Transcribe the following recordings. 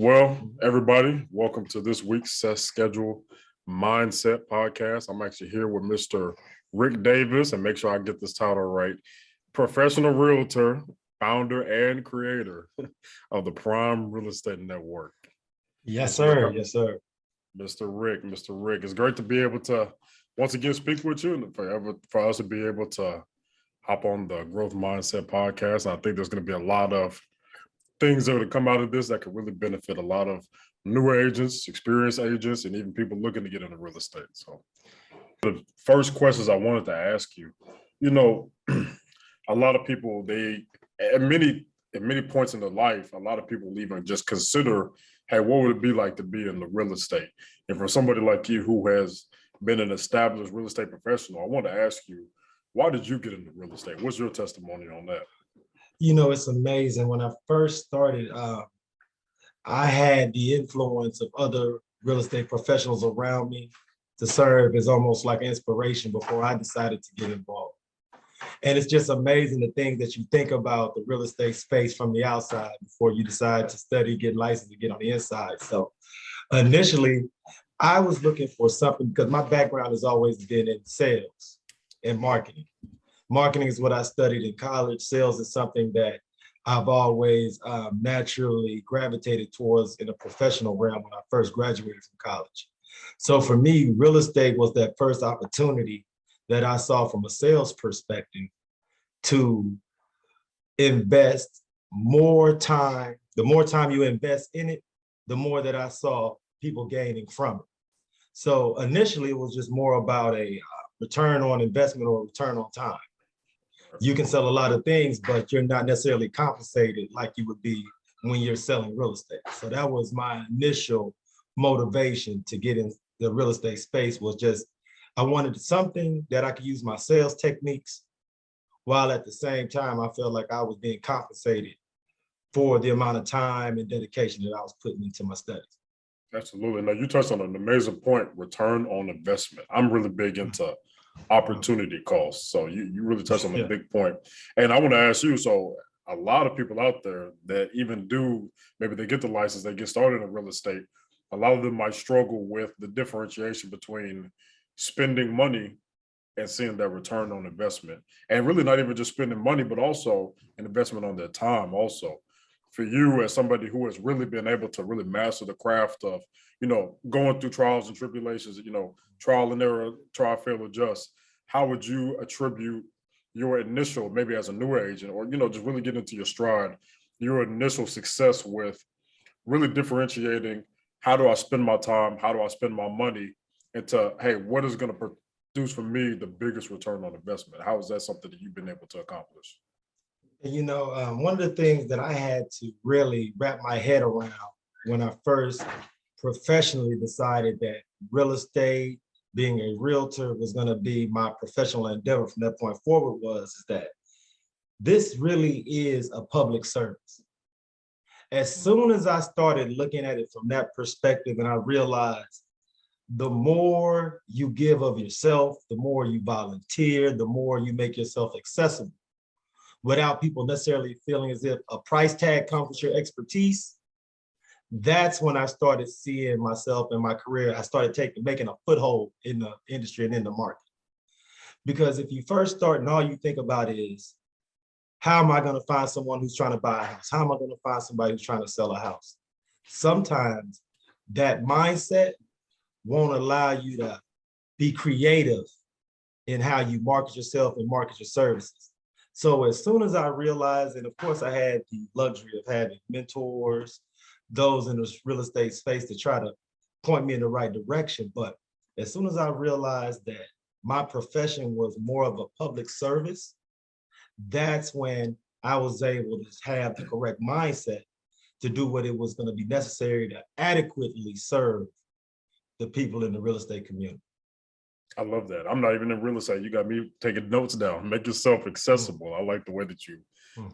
Well, everybody, welcome to this week's SetSchedule Mindset Podcast. I'm actually here with Mr. Ric Davis, and make sure I get this title right. Professional realtor, founder, and creator of the Prime Real Estate Network. Yes, sir. Yes, sir. Mr. Ric, it's great to be able to once again speak with you and for us to be able to hop on the Growth Mindset Podcast. And I think there's going to be a lot of things that would come out of this that could really benefit a lot of newer agents, experienced agents, and even people looking to get into real estate. So the first questions I wanted to ask you, a lot of people, at many points in their life, a lot of people even just consider, hey, what would it be like to be in the real estate? And for somebody like you who has been an established real estate professional, I want to ask you, why did you get into real estate? What's your testimony on that? It's amazing. When I first started, I had the influence of other real estate professionals around me to serve as almost like inspiration before I decided to get involved. And it's just amazing the things that you think about the real estate space from the outside before you decide to study, get licensed, and get on the inside. So initially, I was looking for something because my background has always been in sales and marketing. Marketing is what I studied in college. Sales is something that I've always naturally gravitated towards in a professional realm when I first graduated from college. So for me, real estate was that first opportunity that I saw from a sales perspective to invest more time. The more time you invest in it, the more that I saw people gaining from it. So initially, it was just more about a return on investment or return on time. You can sell a lot of things, but you're not necessarily compensated like you would be when you're selling real estate. So that was my initial motivation to get in the real estate space, was just I wanted something that I could use my sales techniques while at the same time I felt like I was being compensated for the amount of time and dedication that I was putting into my studies. Absolutely. Now, you touched on an amazing point, return on investment. I'm really big into opportunity costs. So you really touched on a big point. And I want to ask you, so a lot of people out there that even maybe they get the license, they get started in real estate, a lot of them might struggle with the differentiation between spending money and seeing that return on investment. And really not even just spending money, but also an investment on their time also. For you as somebody who has really been able to really master the craft of, going through trials and tribulations, trial and error, try, fail, adjust, how would you attribute your initial, maybe as a newer agent, or, just really get into your stride, your initial success with really differentiating how do I spend my time, how do I spend my money, into, hey, what is going to produce for me the biggest return on investment? How is that something that you've been able to accomplish? One of the things that I had to really wrap my head around when I first professionally decided that real estate, being a realtor, was going to be my professional endeavor from that point forward was that this really is a public service. As soon as I started looking at it from that perspective, and I realized the more you give of yourself, the more you volunteer, the more you make yourself accessible, without people necessarily feeling as if a price tag comes with your expertise, that's when I started seeing myself in my career. I started making a foothold in the industry and in the market. Because if you first start and all you think about is, how am I going to find someone who's trying to buy a house? How am I going to find somebody who's trying to sell a house? Sometimes that mindset won't allow you to be creative in how you market yourself and market your services. So as soon as I realized, and of course I had the luxury of having mentors, those in the real estate space to try to point me in the right direction. But as soon as I realized that my profession was more of a public service, that's when I was able to have the correct mindset to do what it was going to be necessary to adequately serve the people in the real estate community. I love that. I'm not even in real estate. You got me taking notes down. Make yourself accessible. I like the way that you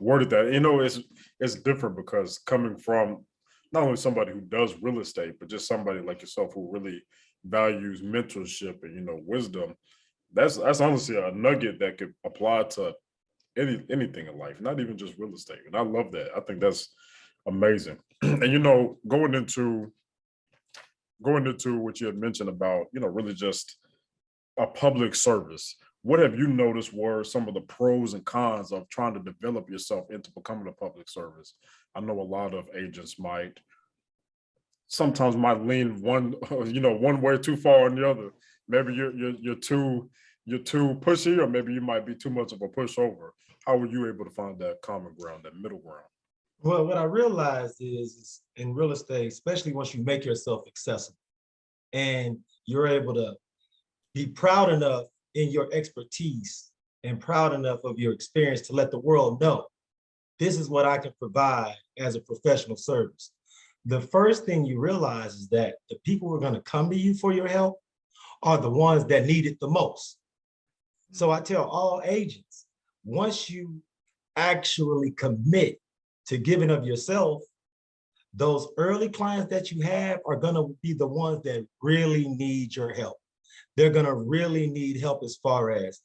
worded that. It's different because coming from not only somebody who does real estate, but just somebody like yourself who really values mentorship and wisdom. That's honestly a nugget that could apply to anything in life, not even just real estate. And I love that. I think that's Amazing. And going into what you had mentioned about, really just a public service. What have you noticed were some of the pros and cons of trying to develop yourself into becoming a public service? I know a lot of agents sometimes might lean one way too far on the other. Maybe you're too pushy, or maybe you might be too much of a pushover. How were you able to find that common ground, that middle ground? Well, what I realized is in real estate, especially once you make yourself accessible and you're able to be proud enough in your expertise and proud enough of your experience to let the world know this is what I can provide as a professional service. The first thing you realize is that the people who are going to come to you for your help are the ones that need it the most. So I tell all agents, once you actually commit to giving of yourself, those early clients that you have are going to be the ones that really need your help. They're going to really need help as far as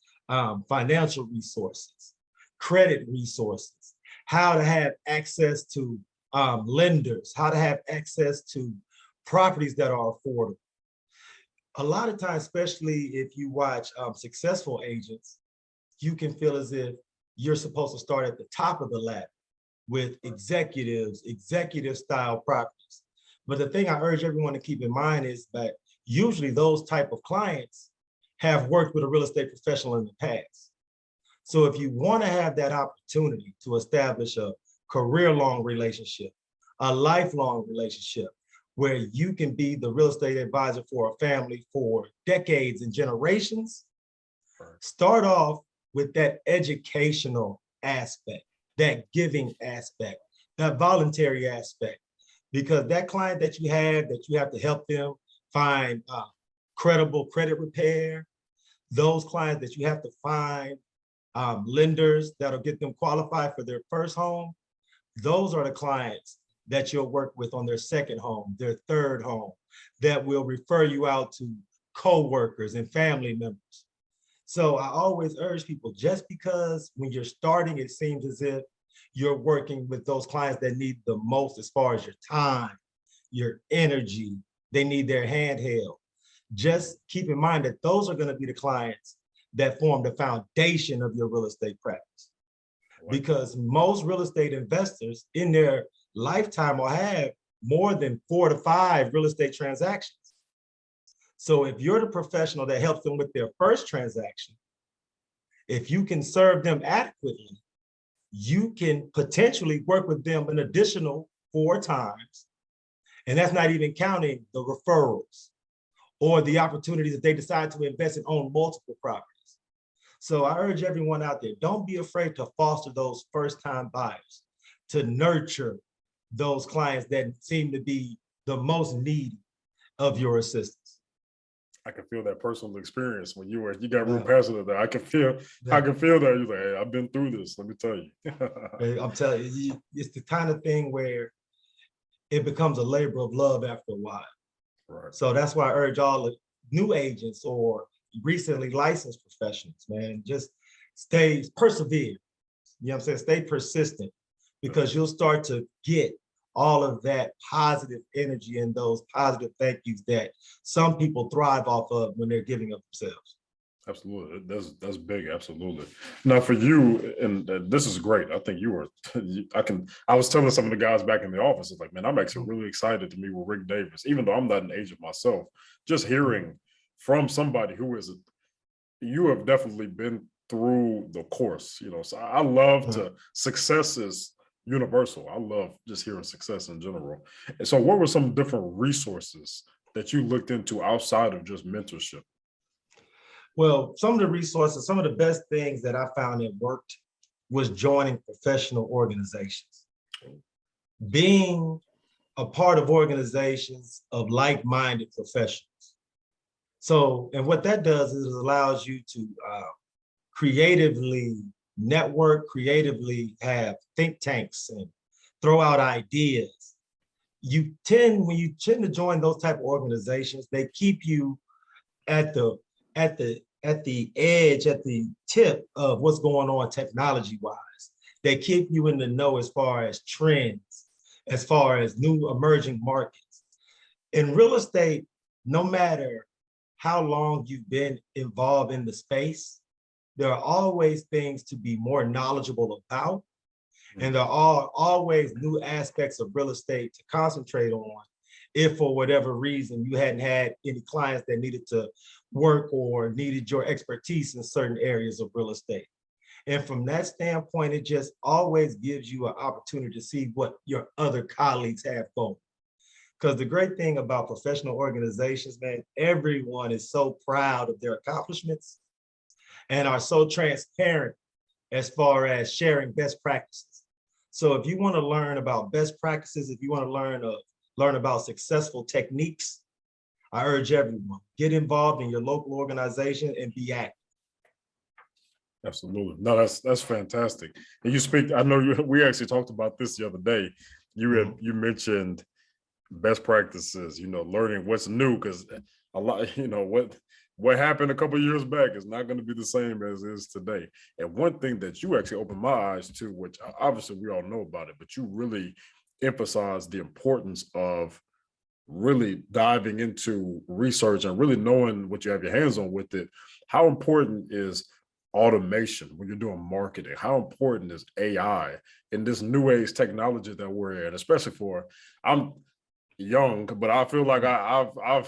financial resources, credit resources, how to have access to lenders, how to have access to properties that are affordable. A lot of times, especially if you watch successful agents, you can feel as if you're supposed to start at the top of the ladder with executive style properties. But the thing I urge everyone to keep in mind is that usually those type of clients have worked with a real estate professional in the past. So if you want to have that opportunity to establish a career-long relationship, a lifelong relationship, where you can be the real estate advisor for a family for decades and generations, start off with that educational aspect, that giving aspect, that voluntary aspect, because that client that you have to help them find credible credit repair, those clients that you have to find lenders that'll get them qualified for their first home, those are the clients that you'll work with on their second home, their third home, that will refer you out to co-workers and family members. So I always urge people, just because when you're starting, it seems as if you're working with those clients that need the most as far as your time, your energy, they need their handheld. Just keep in mind that those are going to be the clients that form the foundation of your real estate practice. Because most real estate investors in their lifetime will have more than 4 to 5 real estate transactions. So if you're the professional that helps them with their first transaction, if you can serve them adequately, you can potentially work with them an additional 4 times. And that's not even counting the referrals or the opportunities that they decide to invest and own multiple properties. So I urge everyone out there, don't be afraid to foster those first-time buyers, to nurture those clients that seem to be the most needy of your assistance. I can feel that personal experience when you got real passionate there. I can feel that. You're like, hey, I've been through this, let me tell you. I'm telling you, it's the kind of thing where it becomes a labor of love after a while. Right. So that's why I urge all the new agents or recently licensed professionals, man, just persevere. You know what I'm saying? Stay persistent, because you'll start to get all of that positive energy and those positive thank yous that some people thrive off of when they're giving of themselves. Absolutely. That's big. Absolutely. Now for you, and this is great. I think I was telling some of the guys back in the office, it's like, man, I'm actually really excited to meet with Ric Davis, even though I'm not an agent myself, just hearing from somebody you have definitely been through the course, so I love success is universal. I love just hearing success in general. And so what were some different resources that you looked into outside of just mentorship? Well, some of the resources, some of the best things that I found that worked was joining professional organizations. Being a part of organizations of like-minded professionals. So, and what that does is it allows you to creatively network, creatively have think tanks and throw out ideas. When you tend to join those type of organizations, they keep you at the edge, at the tip of what's going on technology-wise. They keep you in the know as far as trends. as far as new emerging markets. In real estate, no matter how long you've been involved in the space, there are always things to be more knowledgeable about. And there are always new aspects of real estate to concentrate on if for whatever reason you hadn't had any clients that needed to work or needed your expertise in certain areas of real estate. And from that standpoint, it just always gives you an opportunity to see what your other colleagues have going. Because the great thing about professional organizations, man, everyone is so proud of their accomplishments and are so transparent as far as sharing best practices. So if you want to learn about best practices, if you want to learn about successful techniques, I urge everyone, get involved in your local organization and be active. Absolutely. No, that's fantastic. And you speak, I know we actually talked about this the other day. You mentioned best practices, learning what's new, because a lot, what happened a couple of years back is not going to be the same as is today. And one thing that you actually opened my eyes to, which obviously we all know about it, but you really emphasize the importance of really diving into research and really knowing what you have your hands on with it. How important is automation when you're doing marketing? How important is AI in this new age technology that we're in, especially I'm young, but I feel like I'm a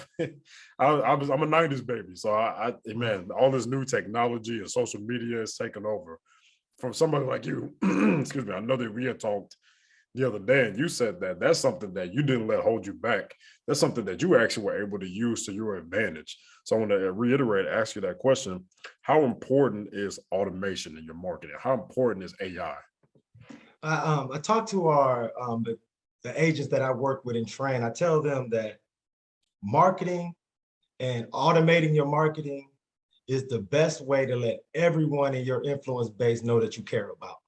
90s baby. So man, all this new technology and social media is taking over. From somebody like you, excuse me, I know that we had talked the other day and you said that that's something that you didn't let hold you back. That's something that you actually were able to use to your advantage. So I want to reiterate, ask you that question. How important is automation in your marketing? How important is AI? I talked to the agents that I work with and train. I tell them that marketing and automating your marketing is the best way to let everyone in your influence base know that you care about.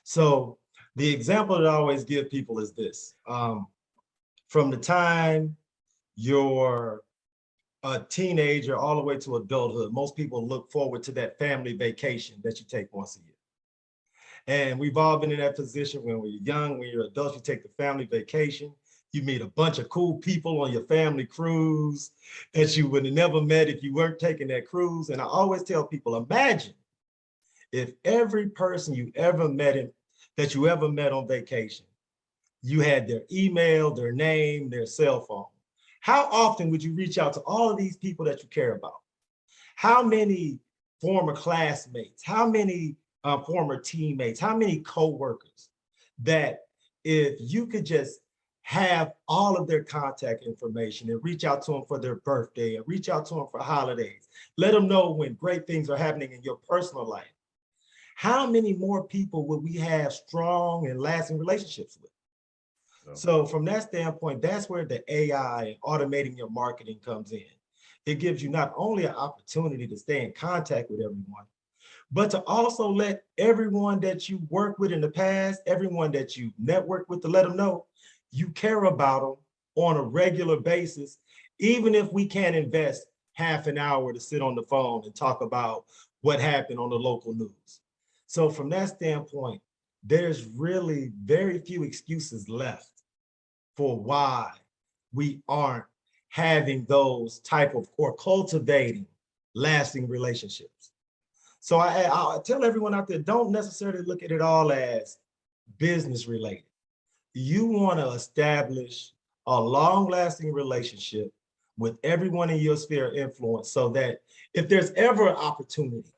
So the example that I always give people is this. From the time you're a teenager all the way to adulthood, most people look forward to that family vacation that you take once a year. And we've all been in that position when we're young, when you're adults, you take the family vacation, you meet a bunch of cool people on your family cruise that you would have never met if you weren't taking that cruise. And I always tell people, imagine if every person you ever met on vacation, you had their email, their name, their cell phone. How often would you reach out to all of these people that you care about? How many former classmates, how many former teammates, how many coworkers that if you could just have all of their contact information and reach out to them for their birthday and reach out to them for holidays, let them know when great things are happening in your personal life. How many more people would we have strong and lasting relationships with? So from that standpoint, that's where the AI and automating your marketing comes in. It gives you not only an opportunity to stay in contact with everyone, but to also let everyone that you worked with in the past, everyone that you networked with, to let them know you care about them on a regular basis, even if we can't invest half an hour to sit on the phone and talk about what happened on the local news. So from that standpoint, there's really very few excuses left for why we aren't having those type of or cultivating lasting relationships. So I tell everyone out there, don't necessarily look at it all as business related. You want to establish a long-lasting relationship with everyone in your sphere of influence so that if there's ever an opportunity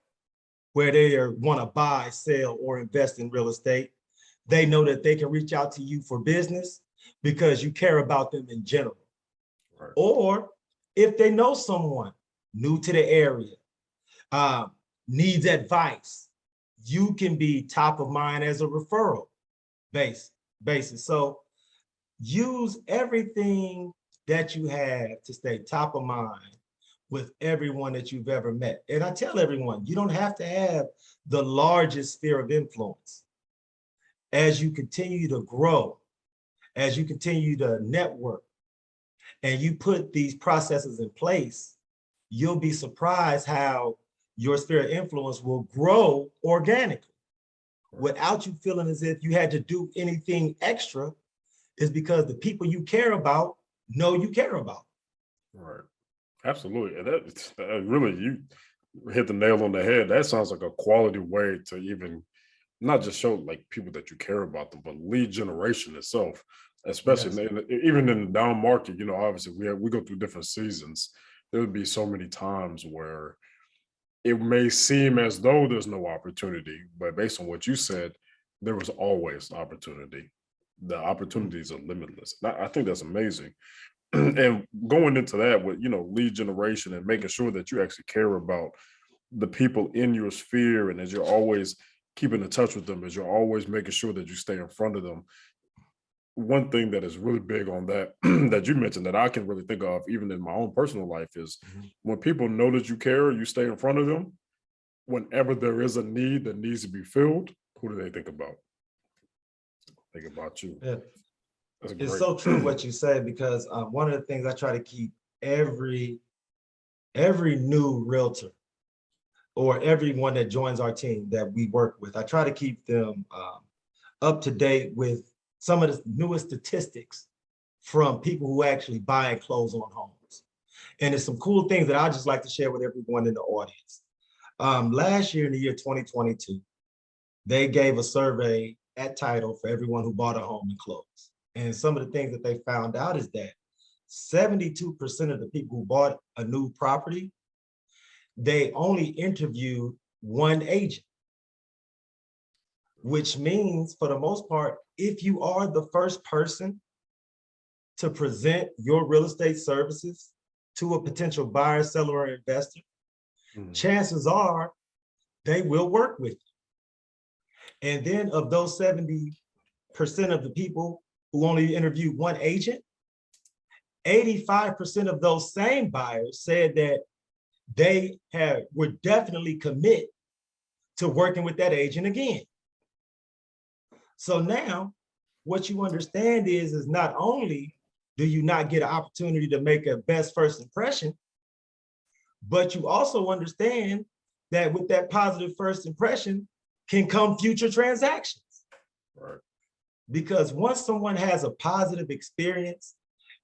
where they want to buy, sell, or invest in real estate, they know that they can reach out to you for business because you care about them in general. Right. Or if they know someone new to the area, needs advice, you can be top of mind as a referral basis. So use everything that you have to stay top of mind with everyone that you've ever met. And I tell everyone, you don't have to have the largest sphere of influence. As you continue to grow, as you continue to network, and you put these processes in place, you'll be surprised how your sphere of influence will grow organically without you feeling as if you had to do anything extra is because the people you care about know you care about. Right. Absolutely. And that really, you hit the nail on the head. That sounds like a quality way to even not just show like people that you care about them, but lead generation itself, especially Yes. even in the down market. Obviously we go through different seasons. There would be so many times where it may seem as though there's no opportunity, but based on what you said, there was always opportunity. The opportunities are limitless. I think that's amazing. And going into that with lead generation and making sure that you actually care about the people in your sphere, and as you're always keeping in touch with them, as you're always making sure that you stay in front of them. One thing that is really big on that that you mentioned that I can really think of even in my own personal life is Mhm. when people know that you care, you stay in front of them. Whenever there is a need that needs to be filled, who do they think about? Think about you. Yeah. That's It's great. so true what you said, because one of the things I try to keep every new realtor or everyone that joins our team that we work with, I try to keep them up to date with some of the newest statistics from people who actually buy and close on homes. And there's some cool things that I just like to share with everyone in the audience. Last year, in the year 2022, they gave a survey at title for everyone who bought a home and closed. And some of the things that they found out is that 72% of the people who bought a new property, they only interviewed one agent, which means for the most part, if you are the first person to present your real estate services to a potential buyer, seller, or investor, Mhm. chances are they will work with you. And then of those 70% of the people who only interviewed one agent, 85% of those same buyers said that they were definitely commit to working with that agent again. So now what you understand is not only do you not get an opportunity to make a best first impression, but you also understand that with that positive first impression can come future transactions. Right. Because once someone has a positive experience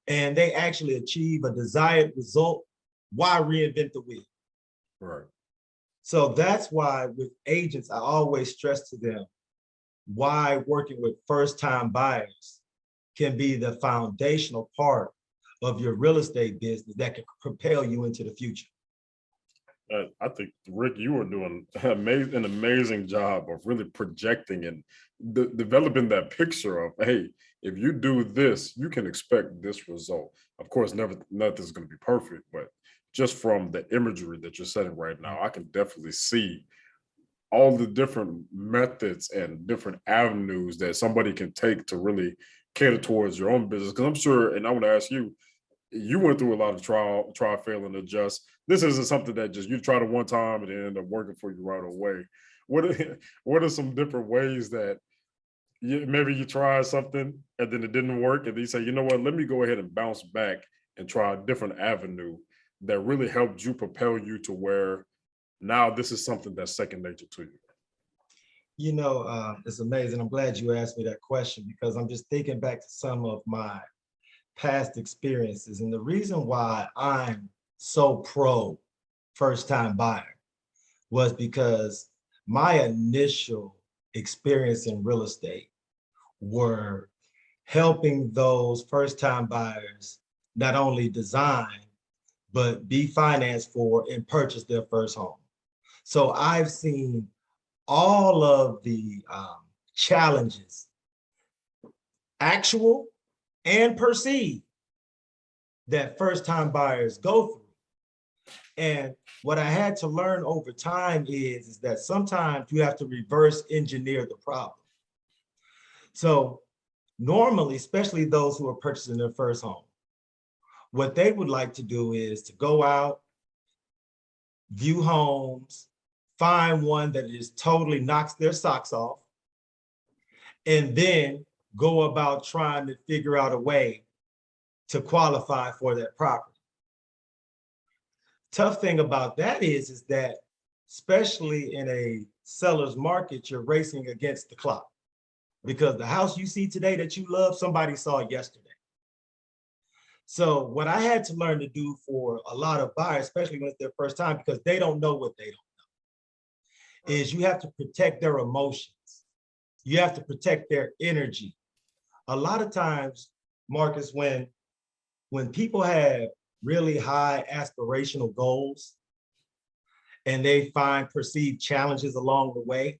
and they actually achieve a desired result, why reinvent the wheel? Right. So that's why with agents, I always stress to them why working with first-time buyers can be the foundational part of your real estate business that can propel you into the future. I think Rick, you are doing an amazing job of really projecting and developing that picture of, hey, if you do this, you can expect this result. Of course, nothing's going to be perfect, but just from the imagery that you're setting right now, I can definitely see all the different methods and different avenues that somebody can take to really cater towards your own business. Because I'm sure, and I want to ask you, you went through a lot of try, fail, and adjust. This isn't something that just you tried it one time and it ended up working for you right away. What are, what are some different ways that maybe you tried something and then it didn't work, and then you say, you know what, let me go ahead and bounce back and try a different avenue that really helped you propel you to where now this is something that's second nature to you? It's amazing. I'm glad you asked me that question because I'm just thinking back to some of my past experiences. And the reason why I'm so pro first time buyer was because my initial experience in real estate were helping those first time buyers not only design, but be financed for and purchase their first home. So I've seen all of the challenges, actual and perceived, that first time buyers go through. And what I had to learn over time is that sometimes you have to reverse engineer the problem. So normally, especially those who are purchasing their first home, what they would like to do is to go out, view homes, find one that just totally knocks their socks off, and then go about trying to figure out a way to qualify for that property. Tough thing about that is that especially in a seller's market, you're racing against the clock. because the house you see today that you love, somebody saw it yesterday. So what I had to learn to do for a lot of buyers, especially when it's their first time, because they don't know what they don't know, is you have to protect their emotions. You have to protect their energy. A lot of times, Marcus, when people have really high aspirational goals and they find perceived challenges along the way,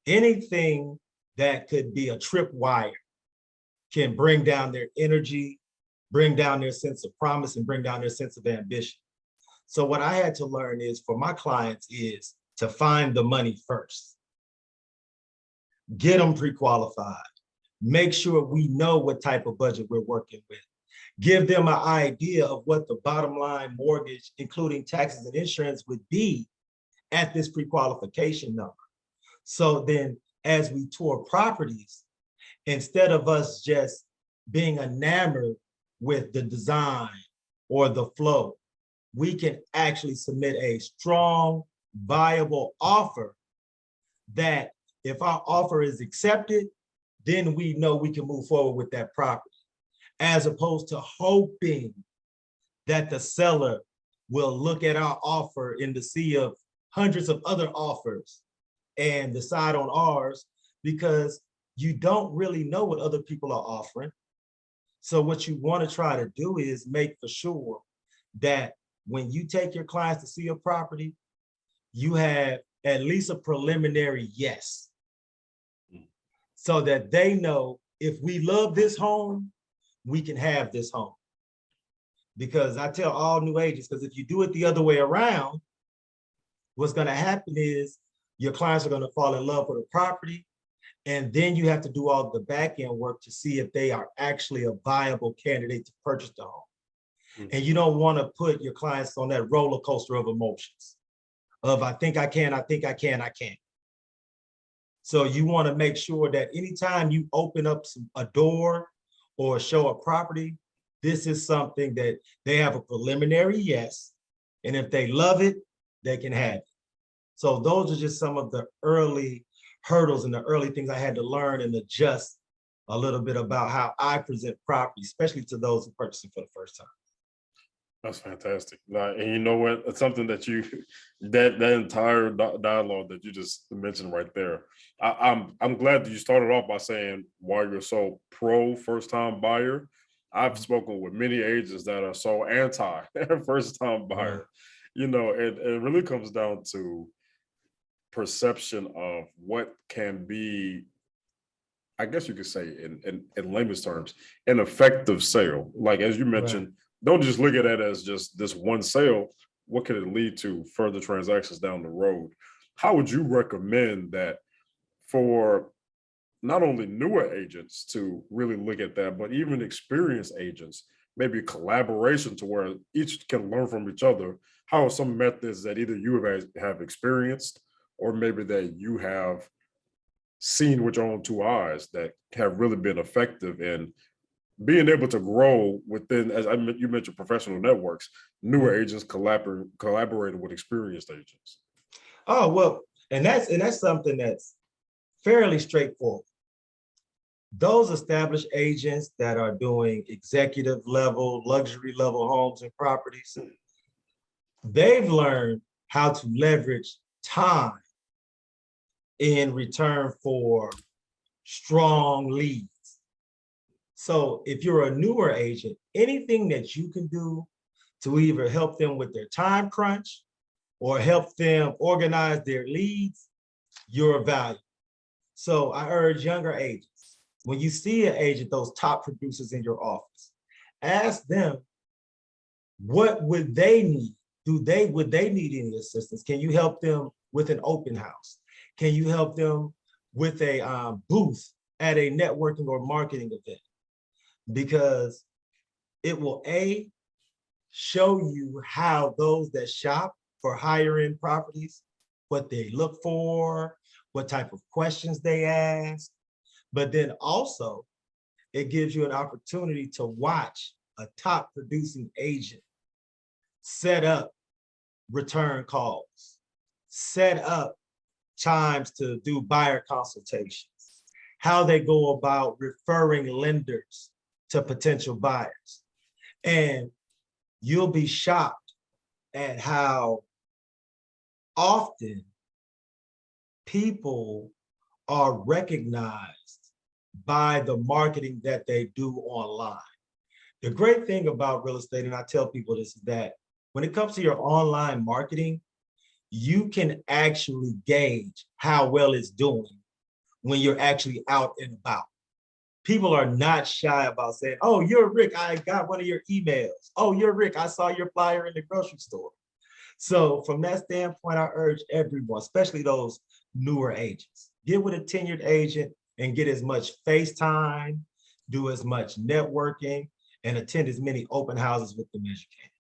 anything that could be a tripwire can bring down their energy, bring down their sense of promise, and bring down their sense of ambition. So what I had to learn is for my clients is to find the money first. Get them pre-qualified. Make sure we know what type of budget we're working with. Give them an idea of what the bottom line mortgage, including taxes and insurance, would be at this pre-qualification number. So then as we tour properties, instead of us just being enamored with the design or the flow, we can actually submit a strong, viable offer that if our offer is accepted, then we know we can move forward with that property, as opposed to hoping that the seller will look at our offer in the sea of hundreds of other offers and decide on ours, because you don't really know what other people are offering. So what you want to try to do is make for sure that when you take your clients to see a property, you have at least a preliminary yes, so that they know if we love this home, we can have this home. Because I tell all new agents, because if you do it the other way around, what's going to happen is your clients are going to fall in love with a property, and then you have to do all the back end work to see if they are actually a viable candidate to purchase the home. And you don't want to put your clients on that roller coaster of emotions of I think I can, I think I can, I can't. So you want to make sure that anytime you open up a door or show a property, this is something that they have a preliminary yes, and if they love it, they can have it. So those are just some of the early hurdles and the early things I had to learn and adjust a little bit about how I present property, especially to those who purchase it for the first time. That's fantastic. And you know what? It's something that that entire dialogue that you just mentioned right there. I'm glad that you started off by saying why you're so pro first time buyer. I've spoken with many agents that are so anti first time buyer. Right. You know, it really comes down to perception of what can be, I guess you could say in layman's terms, an effective sale. Like as you mentioned, right, don't just look at it as just this one sale. What could it lead to further transactions down the road? How would you recommend that for not only newer agents to really look at that, but even experienced agents, maybe collaboration to where each can learn from each other? How are some methods that either you have experienced or maybe that you have seen with your own two eyes that have really been effective in being able to grow within, as you mentioned, professional networks, newer agents collaborating with experienced agents? Oh, well, and that's something that's fairly straightforward. Those established agents that are doing executive level, luxury level homes and properties, they've learned how to leverage time in return for strong leads. So if you're a newer agent, anything that you can do to either help them with their time crunch or help them organize their leads, you're valuable. So I urge younger agents, when you see an agent, those top producers in your office, ask them, what would they need? Would they need any assistance? Can you help them with an open house? Can you help them with a booth at a networking or marketing event? Because it will show you how those that shop for higher end properties, what they look for, what type of questions they ask. But then also it gives you an opportunity to watch a top producing agent set up return calls, set up times to do buyer consultations, how they go about referring lenders to potential buyers. And you'll be shocked at how often people are recognized by the marketing that they do online. The great thing about real estate, and I tell people this, is that when it comes to your online marketing, you can actually gauge how well it's doing when you're actually out and about. People are not shy about saying, oh, you're Rick, I got one of your emails. Oh, you're Rick, I saw your flyer in the grocery store. So from that standpoint, I urge everyone, especially those newer agents, get with a tenured agent and get as much face time, do as much networking, and attend as many open houses with them as you can.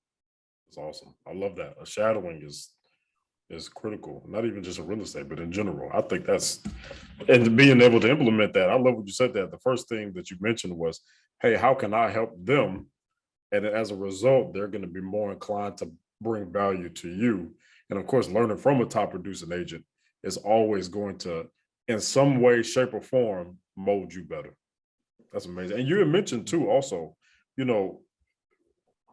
It's awesome. I love that. A shadowing is critical, not even just in real estate, but in general. I think that's, and being able to implement that. I love what you said that. The first thing that you mentioned was, hey, how can I help them? And as a result, they're going to be more inclined to bring value to you. And of course, learning from a top producing agent is always going to, in some way, shape, or form, mold you better. That's amazing. And you had mentioned too, also, you know,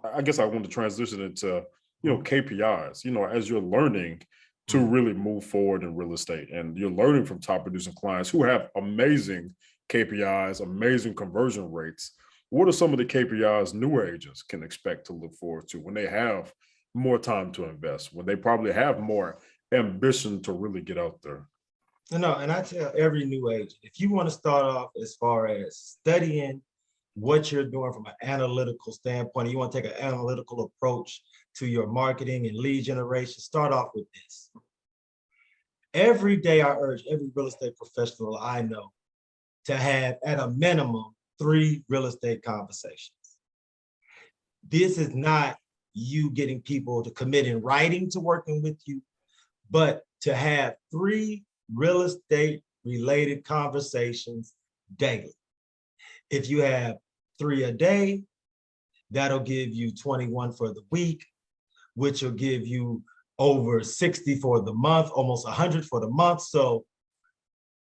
I guess I want to transition into, KPIs, as you're learning to really move forward in real estate, and you're learning from top producing clients who have amazing KPIs, amazing conversion rates. What are some of the KPIs newer agents can expect to look forward to when they have more time to invest, when they probably have more ambition to really get out there? No, and I tell every new agent, if you want to start off as far as studying what you're doing from an analytical standpoint, you want to take an analytical approach to your marketing and lead generation, start off with this. Every day I urge every real estate professional I know to have at a minimum 3 real estate conversations. This is not you getting people to commit in writing to working with you, but to have 3 real estate related conversations daily. If you have 3 a day, that'll give you 21 for the week, which will give you over 60 for the month, almost 100 for the month. So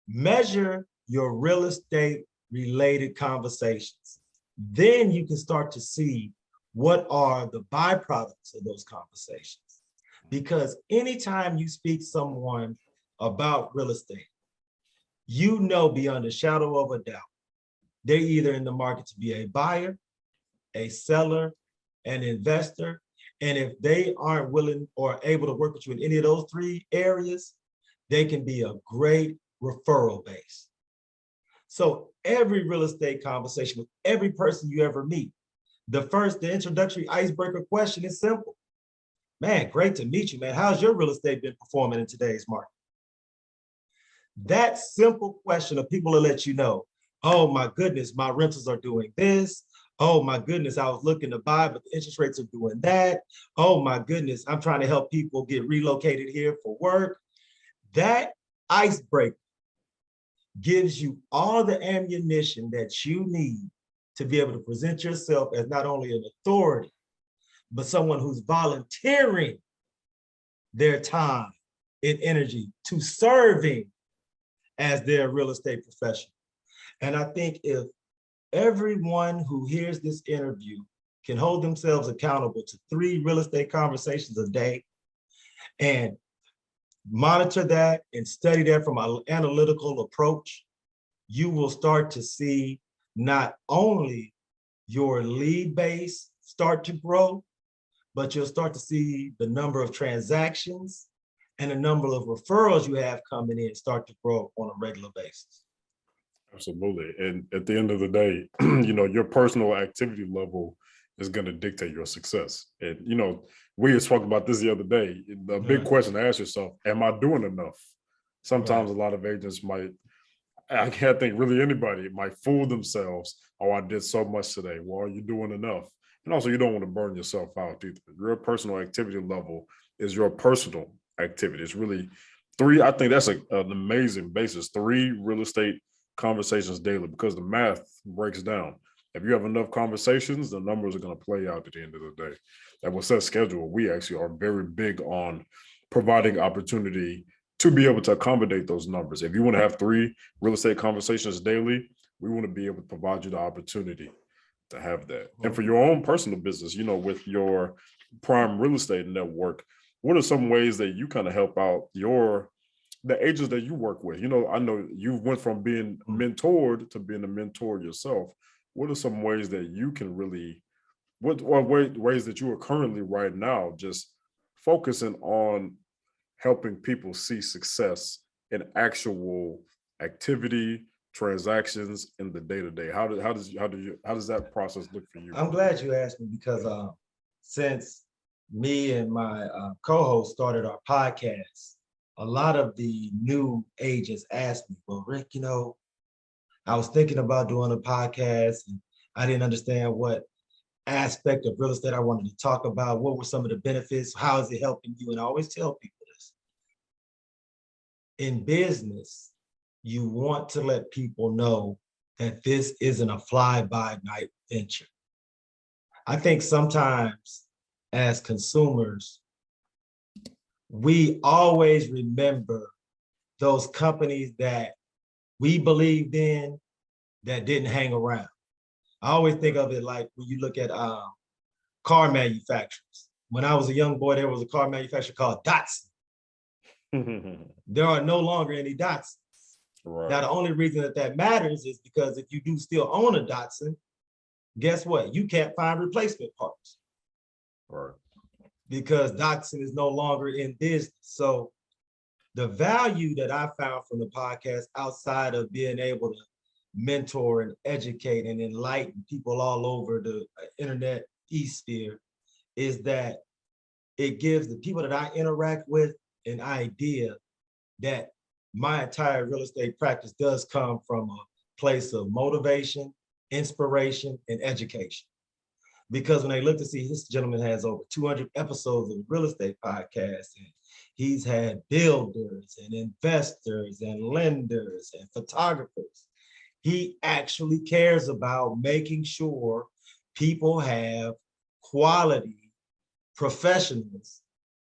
measure your real estate related conversations. Then you can start to see what are the byproducts of those conversations. Because anytime you speak to someone about real estate, you know beyond a shadow of a doubt, they're either in the market to be a buyer, a seller, an investor. And if they aren't willing or able to work with you in any of those 3 areas, they can be a great referral base. So every real estate conversation with every person you ever meet, the introductory icebreaker question is simple. Man, great to meet you, man. How's your real estate been performing in today's market? That simple question of people will let you know, oh my goodness, my rentals are doing this. Oh my goodness, I was looking to buy, but the interest rates are doing that. Oh my goodness, I'm trying to help people get relocated here for work. That icebreaker gives you all the ammunition that you need to be able to present yourself as not only an authority, but someone who's volunteering their time and energy to serving as their real estate professional. And I think if everyone who hears this interview can hold themselves accountable to 3 real estate conversations a day and monitor that and study that from an analytical approach, you will start to see not only your lead base start to grow, but you'll start to see the number of transactions and the number of referrals you have coming in start to grow on a regular basis. Absolutely. And at the end of the day, your personal activity level is going to dictate your success. And, we just talked about this the other day. The big question to ask yourself, am I doing enough? Sometimes a lot of agents I can't think really anybody might fool themselves. Oh, I did so much today. Well, are you doing enough? And also, you don't want to burn yourself out either. Your personal activity level is your personal activity. It's really 3. I think that's an amazing basis. 3 real estate conversations daily, because the math breaks down. If you have enough conversations, the numbers are going to play out at the end of the day. And with SetSchedule, we actually are very big on providing opportunity to be able to accommodate those numbers. If you want to have 3 real estate conversations daily, we want to be able to provide you the opportunity to have that. And for your own personal business, you know, with your prime real estate network, what are some ways that you kind of help out the agents that you work with? You know, I know you went from being mentored to being a mentor yourself. What are some ways that you can really, ways that you are currently right now just focusing on helping people see success in actual activity, transactions in the day-to-day? How does that process look for you? I'm glad you asked me because since me and my co-host started our podcast, a lot of the new agents asked me, well, Rick, you know, I was thinking about doing a podcast and I didn't understand what aspect of real estate I wanted to talk about. What were some of the benefits? How is it helping you? And I always tell people this. In business, you want to let people know that this isn't a fly-by-night venture. I think sometimes as consumers, we always remember those companies that we believed in that didn't hang around. I always think of it like when you look at car manufacturers. When I was a young boy, there was a car manufacturer called Datsun. There are no longer any Datsuns. Right. Now, the only reason that matters is because if you do still own a Datsun, guess what? You can't find replacement parts. Right. Because Datsun is no longer in business. So the value that I found from the podcast, outside of being able to mentor and educate and enlighten people all over the internet e-sphere, is that it gives the people that I interact with an idea that my entire real estate practice does come from a place of motivation, inspiration, and education. Because when they look to see, this gentleman has over 200 episodes of the real estate podcast, and he's had builders and investors and lenders and photographers. He actually cares about making sure people have quality professionals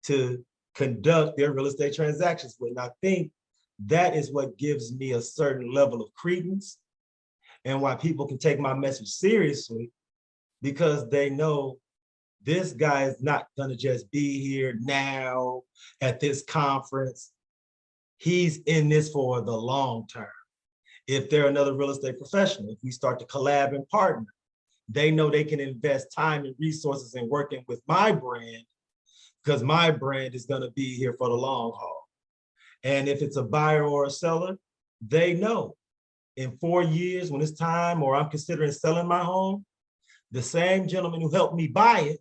to conduct their real estate transactions with. And I think that is what gives me a certain level of credence and why people can take my message seriously, because they know this guy is not gonna just be here now at this conference. He's in this for the long term. If they're another real estate professional, if we start to collab and partner, they know they can invest time and resources in working with my brand, because my brand is gonna be here for the long haul. And if it's a buyer or a seller, they know in 4 years when it's time, or I'm considering selling my home, the same gentleman who helped me buy it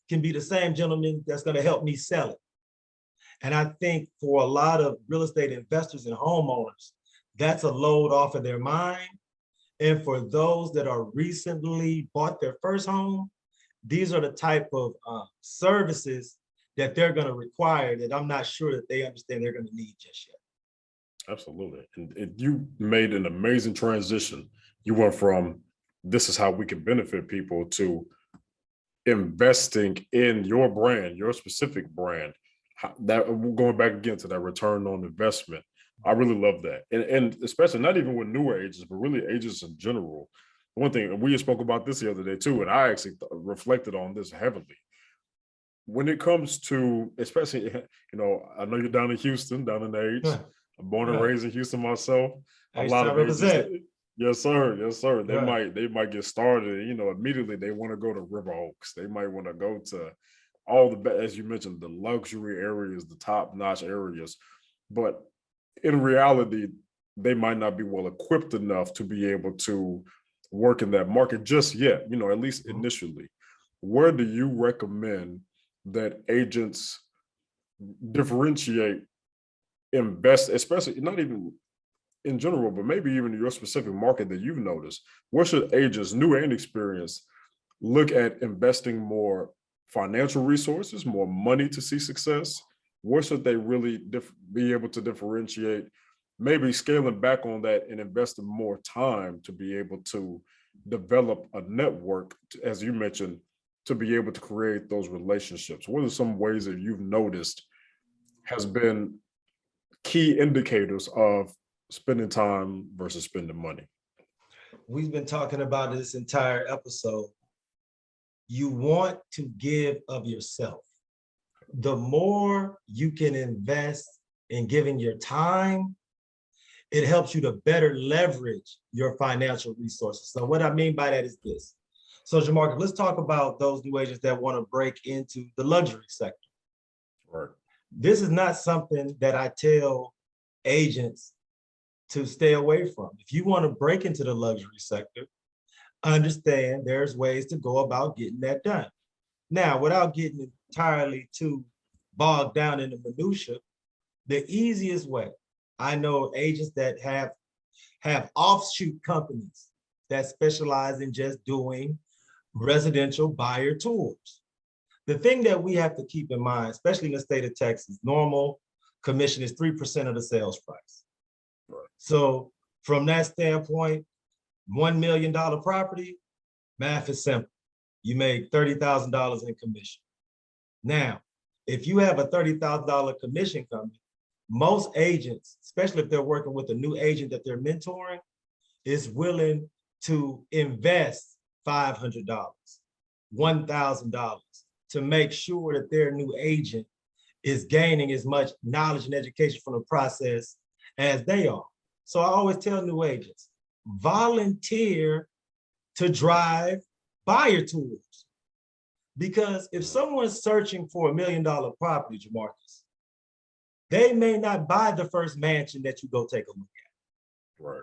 can be the same gentleman that's gonna help me sell it. And I think for a lot of real estate investors and homeowners, that's a load off of their mind. And for those that are recently bought their first home, these are the type of services that they're going to require that I'm not sure that they understand they're going to need just yet. Absolutely. And you made an amazing transition. You went from this is how we can benefit people to investing in your brand, your specific brand. That going back again to that return on investment. I really love that. And especially not even with newer agents, but really agents in general. One thing, we spoke about this the other day too, and I actually reflected on this heavily. When it comes to, especially, you know, I know you're down in Houston, down in the H. I'm born and raised in Houston myself. A lot of agents, yes, sir, yes, sir. They might get started, you know, immediately they want to go to River Oaks. They might want to go to all the, as you mentioned, the luxury areas, the top-notch areas. But in reality, they might not be well equipped enough to be able to work in that market just yet, you know, at least initially. Where do you recommend that agents differentiate, invest, especially not even in general, but maybe even your specific market that you've noticed? Where should agents, new and experienced, look at investing more financial resources, more money to see success? Where should they really be able to differentiate, maybe scaling back on that and investing more time to be able to develop a network, as you mentioned, to be able to create those relationships? What are some ways that you've noticed has been key indicators of spending time versus spending money? We've been talking about this entire episode. You want to give of yourself. The more you can invest in giving your time, it helps you to better leverage your financial resources. So what I mean by that is this. So Jamarcus, let's talk about those new agents that want to break into the luxury sector. Right. This is not something that I tell agents to stay away from. If you want to break into the luxury sector, understand there's ways to go about getting that done. Now, without getting entirely too bogged down in the minutia, the easiest way, I know agents that have offshoot companies that specialize in just doing residential buyer tours. The thing that we have to keep in mind, especially in the state of Texas, normal commission is 3% of the sales price. Right. So from that standpoint, $1 million property, math is simple. You make $30,000 in commission. Now, if you have a $30,000 commission coming, most agents, especially if they're working with a new agent that they're mentoring, is willing to invest $500, $1,000 to make sure that their new agent is gaining as much knowledge and education from the process as they are. So I always tell new agents, volunteer to drive buyer tours. Because if someone's searching for $1 million property, Jamarcus, they may not buy the first mansion that you go take a look at. Right.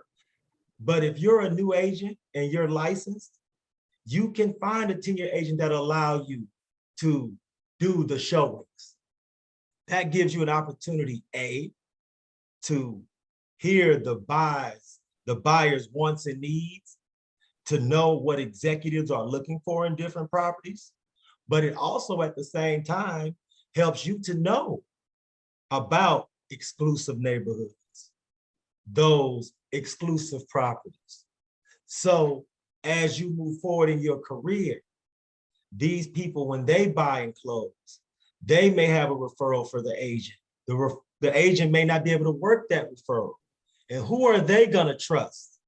But if you're a new agent and you're licensed, you can find a 10-year agent that'll allow you to do the showings. That gives you an opportunity, A, to hear the buyer's wants and needs, to know what executives are looking for in different properties. But it also at the same time helps you to know about exclusive neighborhoods, those exclusive properties. So as you move forward in your career, these people, when they buy and close, they may have a referral for the agent. The agent may not be able to work that referral. And who are they gonna trust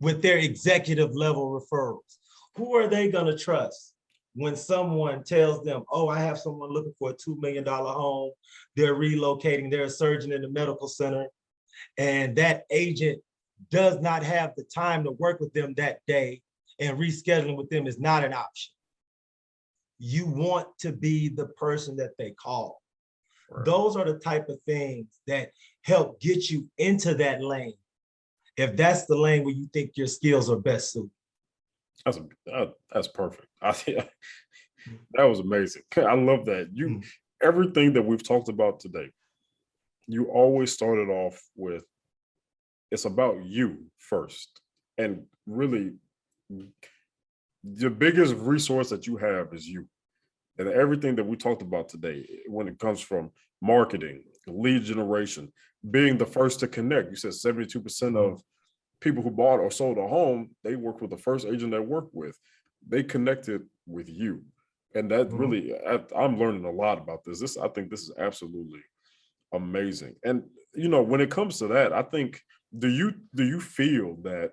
with their executive level referrals? Who are they gonna trust when someone tells them, oh, I have someone looking for a $2 million home, they're relocating, they're a surgeon in the medical center, and that agent does not have the time to work with them that day, and rescheduling with them is not an option. You want to be the person that they call. Right. Those are the type of things that help get you into that lane, if that's the lane where you think your skills are best suited. That's perfect. That was amazing. I love that. Everything that we've talked about today, you always started off with, it's about you first. And really, the biggest resource that you have is you. And everything that we talked about today, when it comes from marketing, lead generation, being the first to connect. You said 72% of people who bought or sold a home, they worked with the first agent they worked with. They connected with you. And that really, I'm learning a lot about this. I think this is absolutely amazing. And, when it comes to that, I think, do you feel that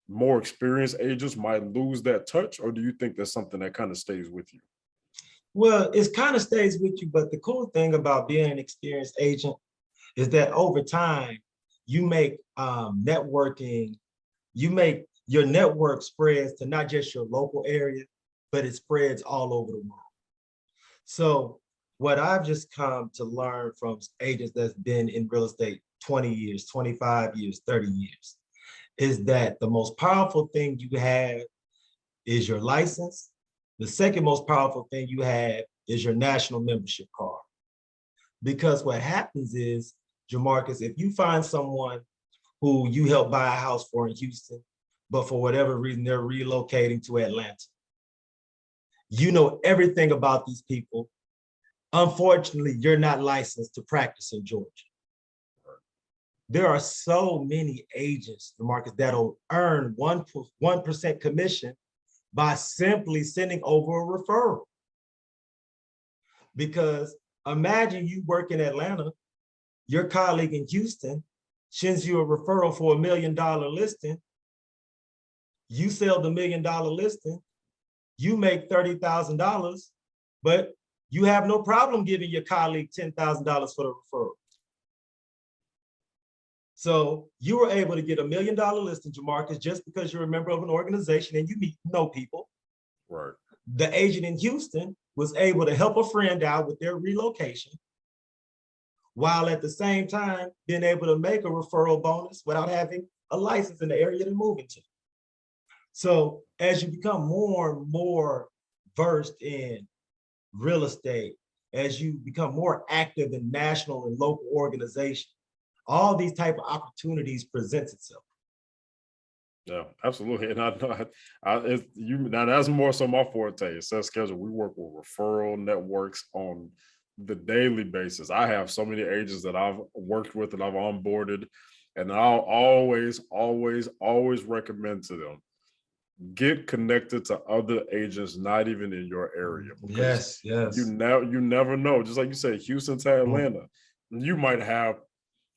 more experienced agents might lose that touch, or do you think that's something that kind of stays with you? Well, it kind of stays with you, but the cool thing about being an experienced agent is that over time, you make networking, you make your network spreads to not just your local area, but it spreads all over the world. So what I've just come to learn from agents that's been in real estate 20 years, 25 years, 30 years, is that the most powerful thing you have is your license. The second most powerful thing you have is your national membership card. Because what happens is, Jamarcus, if you find someone who you help buy a house for in Houston, but for whatever reason, they're relocating to Atlanta, you know everything about these people. Unfortunately, you're not licensed to practice in Georgia. There are so many agents, Jamarcus, that'll earn 1% commission by simply sending over a referral. Because imagine you work in Atlanta, your colleague in Houston sends you a referral for $1 million listing. You sell the $1 million listing, you make $30,000, but you have no problem giving your colleague $10,000 for the referral. So you were able to get $1 million listing, Jamarcus, just because you're a member of an organization and you know people. Right. The agent in Houston was able to help a friend out with their relocation, while at the same time being able to make a referral bonus without having a license in the area they're moving to. So as you become more and more versed in real estate, as you become more active in national and local organizations, all these type of opportunities presents itself. Yeah, absolutely. And I know now that's more so my forte. SetSchedule, we work with referral networks on the daily basis. I have so many agents that I've worked with and I've onboarded, and I'll always recommend to them, get connected to other agents not even in your area. Yes. You never know. Just like you said, Houston to Atlanta, you might have.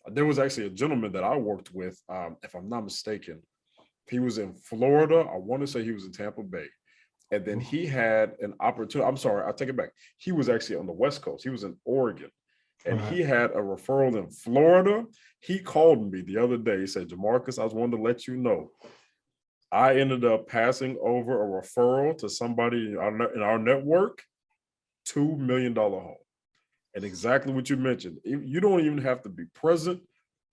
There was actually a gentleman that I worked with, if I'm not mistaken. He was in Florida. I want to say he was in Tampa Bay. And then he had an opportunity. I'm sorry, I'll take it back. He was actually on the West Coast. He was in Oregon. And he had a referral in Florida. He called me the other day. He said, Jamarcus, I was wanting to let you know, I ended up passing over a referral to somebody in our network, $2 million home. And exactly what you mentioned, you don't even have to be present.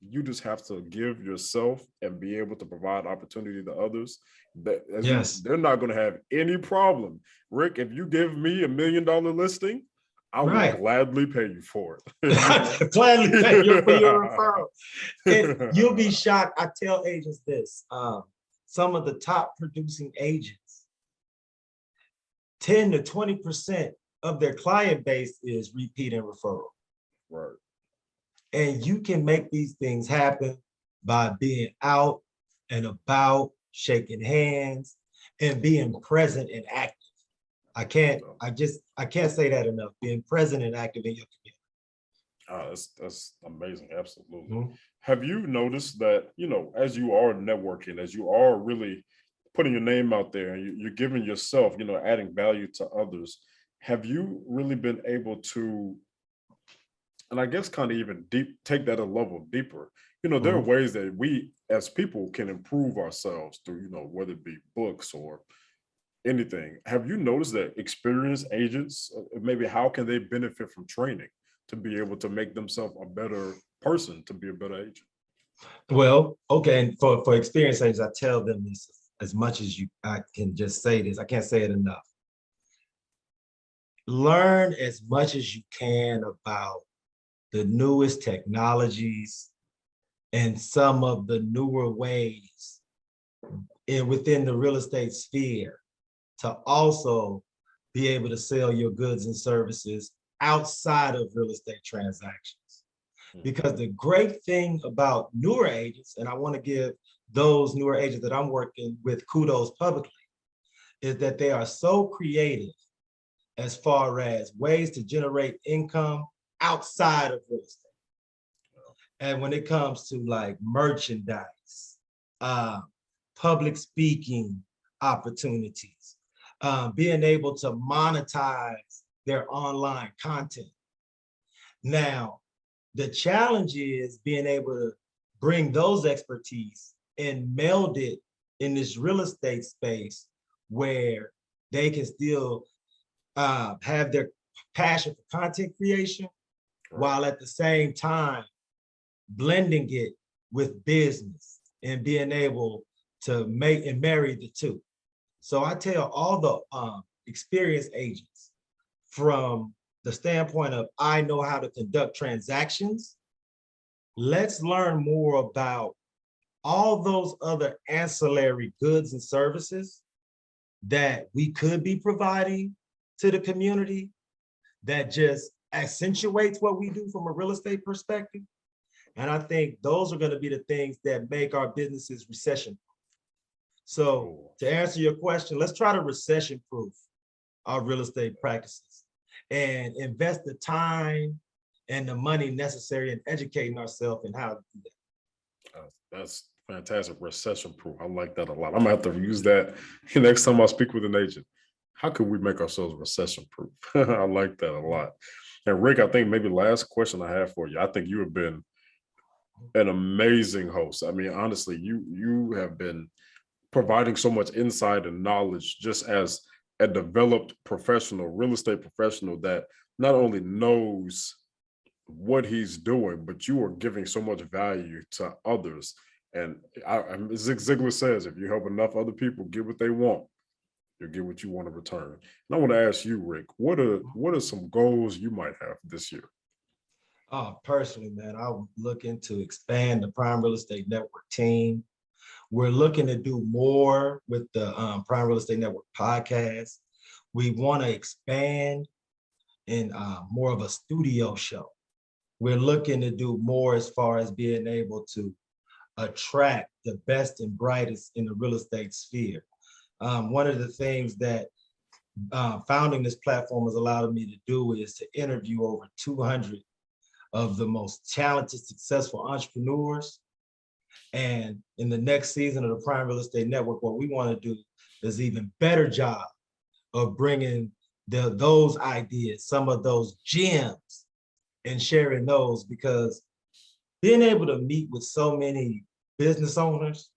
You just have to give yourself and be able to provide opportunity to others. They're not going to have any problem. Rick, if you give me $1 million listing, I will gladly pay you for it. Gladly pay you for your referral. And you'll be shocked. I tell agents this, some of the top producing agents, 10 to 20% of their client base is repeat and referral. Right. And you can make these things happen by being out and about, shaking hands, and being present and active. I can't say that enough. Being present and active in your community. That's amazing. Absolutely. Have you noticed that, as you are networking, as you are really putting your name out there and you're giving yourself, adding value to others, have you really been able to, and I guess kind of even take that a level deeper? There are ways that we as people can improve ourselves through, whether it be books or anything. Have you noticed that experienced agents, maybe how can they benefit from training to be able to make themselves a better person, to be a better agent? Well, okay, and for experienced agents, I tell them this as much as I can just say this. I can't say it enough. Learn as much as you can about the newest technologies and some of the newer ways within the real estate sphere to also be able to sell your goods and services outside of real estate transactions. Because the great thing about newer agents, and I want to give those newer agents that I'm working with kudos publicly, is that they are so creative as far as ways to generate income outside of real estate. And when it comes to like merchandise, public speaking opportunities, being able to monetize their online content. Now, the challenge is being able to bring those expertise and meld it in this real estate space where they can still have their passion for content creation, while at the same time blending it with business and being able to make and marry the two. So I tell all the experienced agents, from the standpoint of I know how to conduct transactions, let's learn more about all those other ancillary goods and services that we could be providing to the community that just accentuates what we do from a real estate perspective. And I think those are going to be the things that make our businesses recession-proof. So to answer your question, let's try to recession-proof our real estate practices and invest the time and the money necessary in educating ourselves and how to do that. That's fantastic. Recession proof. I like that a lot. I'm gonna have to use that next time I speak with an agent. How can we make ourselves recession proof? I like that a lot. And Rick, I think maybe last question I have for you. I think you have been an amazing host. I mean, honestly, you have been providing so much insight and knowledge just as a developed professional, real estate professional that not only knows what he's doing, but you are giving so much value to others. And Zig Ziglar says, if you help enough other people get what they want, you'll get what you want in return. And I want to ask you, Rick, what are some goals you might have this year? Personally, man, I'm looking to expand the Prime Real Estate Network team. We're looking to do more with the Prime Real Estate Network podcast. We want to expand in more of a studio show. We're looking to do more as far as being able to attract the best and brightest in the real estate sphere. One of the things that founding this platform has allowed me to do is to interview over 200 of the most talented, successful entrepreneurs. And in the next season of the Prime Real Estate Network, what we want to do is even better job of bringing those ideas, some of those gems, and sharing those, because being able to meet with so many business owners,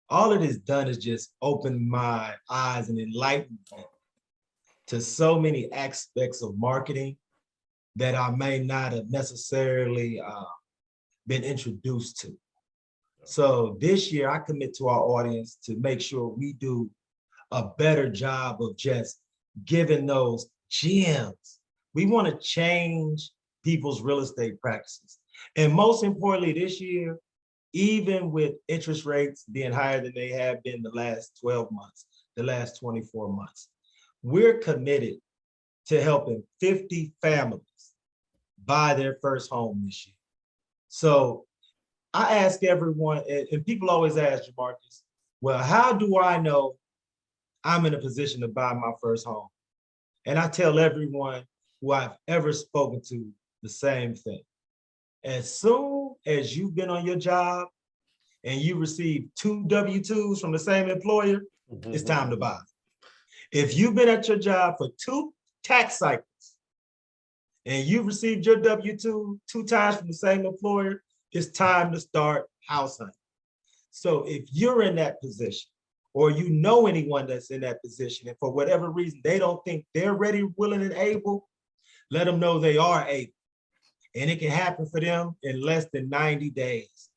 all it has done is just open my eyes and enlighten me to so many aspects of marketing that I may not have necessarily been introduced to. So this year I commit to our audience to make sure we do a better job of just giving those gems. We want to change people's real estate practices. And most importantly, this year, even with interest rates being higher than they have been the last 12 months, the last 24 months, we're committed to helping 50 families buy their first home this year. So I ask everyone, and people always ask Jamarcus, well, how do I know I'm in a position to buy my first home? And I tell everyone who I've ever spoken to the same thing. As soon as you've been on your job and you receive 2 W-2s from the same employer, it's time to buy. If you've been at your job for 2 tax cycles and you've received your W-2 2 times from the same employer, it's time to start house hunting. So if you're in that position, or you know anyone that's in that position, and for whatever reason, they don't think they're ready, willing, and able, let them know they are able. And it can happen for them in less than 90 days.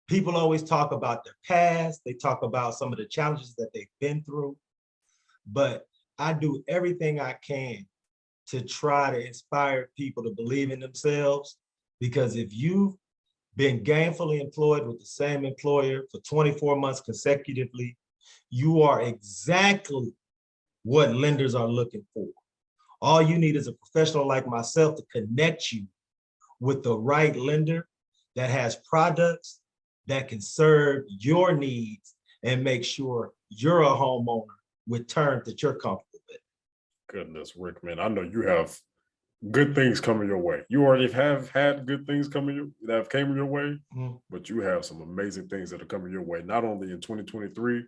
People always talk about their past. They talk about some of the challenges that they've been through. But I do everything I can to try to inspire people to believe in themselves. Because if you've been gainfully employed with the same employer for 24 months consecutively, you are exactly what lenders are looking for. All you need is a professional like myself to connect you with the right lender that has products that can serve your needs and make sure you're a homeowner with terms that you're comfortable with. Goodness, Rick, man, I know you have good things coming your way. You already have had good things coming that have came your way, but you have some amazing things that are coming your way, not only in 2023,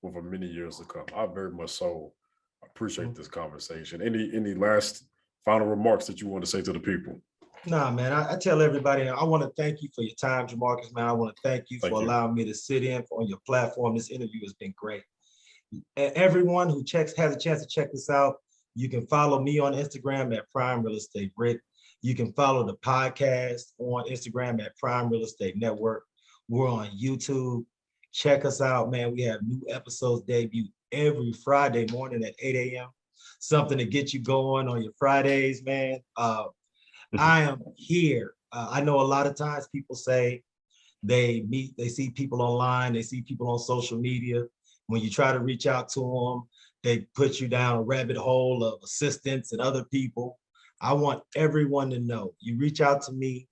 but for many years to come. I very much so appreciate this conversation. Any last final remarks that you want to say to the people? Nah, man, I tell everybody, I want to thank you for your time, Jamarcus, man. I want to thank you for allowing me to sit in on your platform. This interview has been great. Everyone who has a chance to check this out, you can follow me on Instagram at Prime Real Estate Rick. You can follow the podcast on Instagram at Prime Real Estate Network. We're on YouTube. Check us out, man. We have new episodes debut every Friday morning at 8 a.m. Something to get you going on your Fridays, man. I am here. I know a lot of times people say they see people online, they see people on social media. When you try to reach out to them, they put you down a rabbit hole of assistants and other people. I want everyone to know, you reach out to me,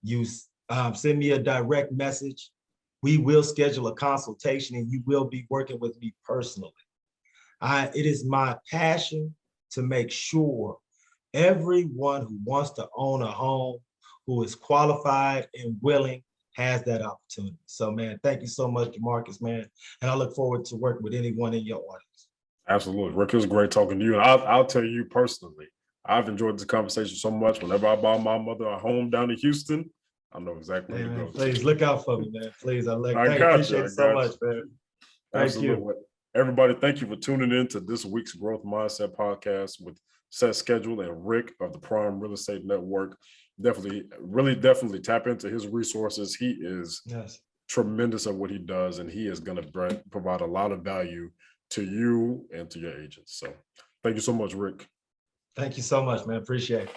you send me a direct message, we will schedule a consultation and you will be working with me personally. It is my passion to make sure Everyone who wants to own a home, who is qualified and willing, has that opportunity. So, man, thank you so much, Marcus, man. And I look forward to working with anyone in your audience. Absolutely. Rick, it was great talking to you. And I'll tell you personally, I've enjoyed this conversation so much. Whenever I buy my mother a home down in Houston, I know exactly Hey, where to man, go please to. look out for me, man. Please, I thank got you. appreciate I it so got much, you. man. Thank you. Absolutely. Everybody, thank you for tuning in to this week's Growth Mindset podcast with SetSchedule and Rick of the Prime Real Estate Network. Definitely tap into his resources. He is tremendous at what he does, and he is going to provide a lot of value to you and to your agents. So thank you so much, Rick. Thank you so much, man. Appreciate it.